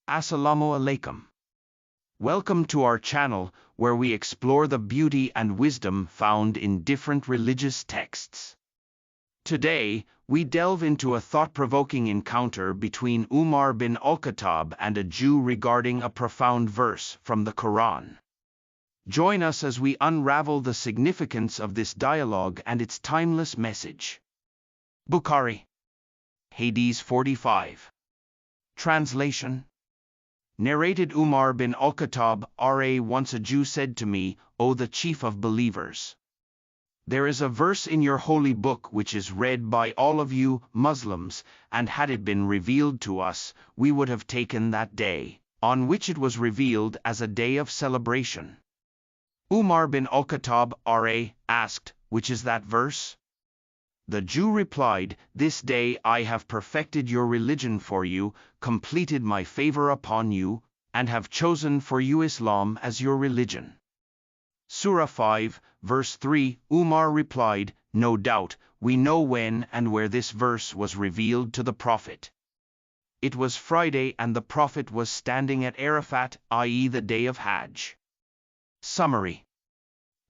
Assalamu alaikum. Welcome to our channel, where we explore the beauty and wisdom found in different religious texts. Today, we delve into a thought-provoking encounter between Umar bin al-Khattab and a Jew regarding a profound verse from the Quran. Join us as we unravel the significance of this dialogue and its timeless message. Bukhari. Hadith 45. Translation. Narrated Umar bin al-Khattab, R.A. Once a Jew said to me, O the chief of believers, there is a verse in your holy book which is read by all of you Muslims, and had it been revealed to us, we would have taken that day, on which it was revealed, as a day of celebration. Umar bin al-Khattab, R.A., asked, which is that verse? The Jew replied, this day I have perfected your religion for you, completed my favor upon you, and have chosen for you Islam as your religion. Surah 5, verse 3, Umar replied, no doubt, we know when and where this verse was revealed to the Prophet. It was Friday and the Prophet was standing at Arafat, i.e. the day of Hajj. Summary.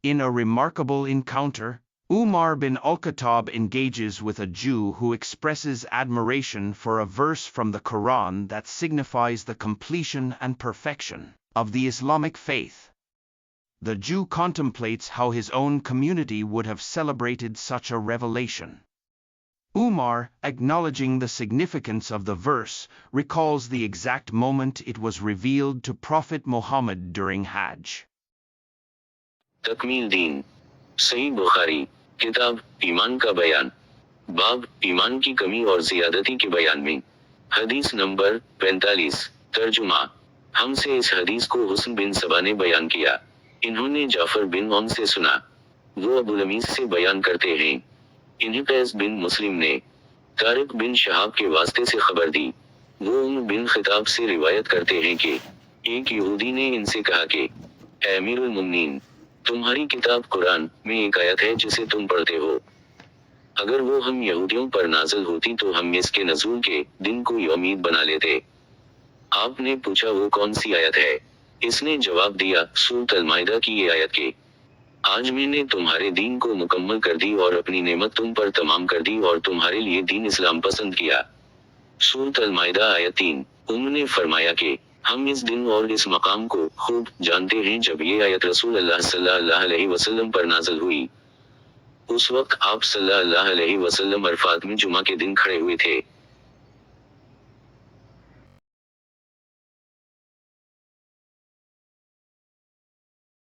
In a remarkable encounter, Umar bin al-Khattab engages with a Jew who expresses admiration for a verse from the Quran that signifies the completion and perfection of the Islamic faith. The Jew contemplates how his own community would have celebrated such a revelation. Umar, acknowledging the significance of the verse, recalls the exact moment it was revealed to Prophet Muhammad during Hajj. तकमील दीन सही बुखारी किताब ईमान का बयान बाब ईमान की कमी और ज़ियादती के बयान में हदीस नंबर 45 तर्जुमा हमसे इस हदीस को हुस्न बिन सबा ने बयान किया। इन्होंने जाफर बिन औन से सुना, वो अबुल अमीस से बयान करते हैं। इन्हें कैस बिन मुस्लिम ने तारिक बिन शहाब के वास्ते से खबर दी। वो बिन खिताब से रिवायत करते हैं कि एक यहूदी ने इनसे कहा कि ऐ अमीरुल मुमिनीन, तुम्हारी किताब कुरान में एक आयत है जिसे तुम पढ़ते हो। अगर वो हम यहूदियों पर नाज़िल होती तो हम इसके नज़ूल के दिन को उम्मीद बना लेते। आपने पूछा वो कौन सी आयत है? इसने जवाब दिया, सूरत अल-माइदा की ये आयत के आज मैंने तुम्हारे दीन को मुकम्मल कर दी और अपनी नेमत तुम पर तमाम कर दी और तुम्हारे लिए दीन इस्लाम पसंद किया। सूरत अल-माइदा आयत 3। उन्होंने फरमाया कि हम इस दिन और इस मकाम को खूब जानते हैं जब ये आयत रसूल अल्लाह सल्लल्लाहु अलैहि वसल्लम पर नाज़िल हुई। उस वक्त आप सल्लल्लाहु अलैहि वसल्लम अरफात में जुमा के दिन खड़े हुए थे।